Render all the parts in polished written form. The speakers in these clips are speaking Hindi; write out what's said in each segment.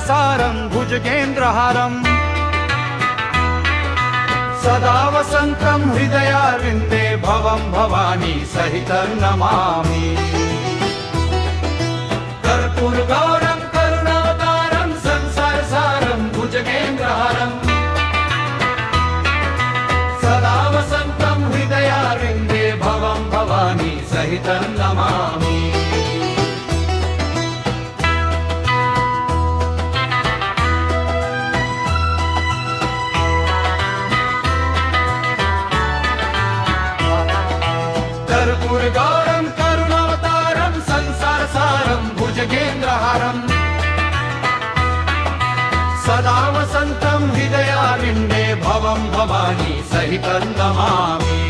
संसारसारं भुजगेन्द्रहारम् सदा वसन्तं हृदयारविन्दे भवं भवानी सहितं नमामि। कर्पूरगौरं करुणावतारं संसारसारं भुजगेन्द्रहारम् सदा वसन्तं हृदयारविन्दे भवं भवानी सहितं नमामि। कर्पूरगौरं करुणावतारं संसारसारं भुजगेन्द्रहारम् सदा वसन्तं हृदयारविन्दे भवं भवानी सहितं नमामि।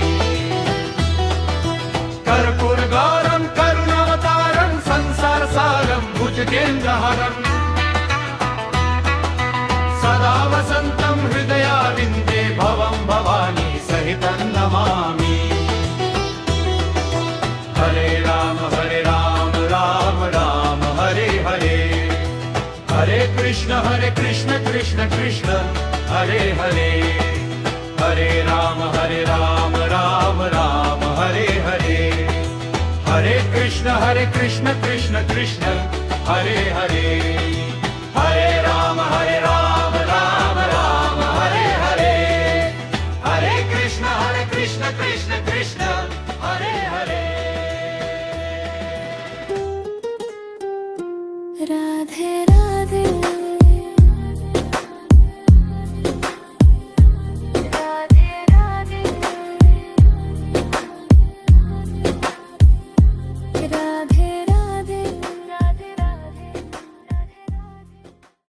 कर्पूरगौरं करुणावतारं संसारसारं भुजगेन्द्रहारम् सदा वसन्तं हृदयारविन्दे भवं भवानी सहितं नमामि। हरे राम राम राम हरे हरे, हरे कृष्ण कृष्ण कृष्ण हरे हरे, हरे राम राम राम हरे हरे, हरे कृष्ण कृष्ण कृष्ण हरे हरे, हरे राम राम राम हरे हरे, हरे कृष्ण कृष्ण कृष्ण हरे हरे। राधे राधे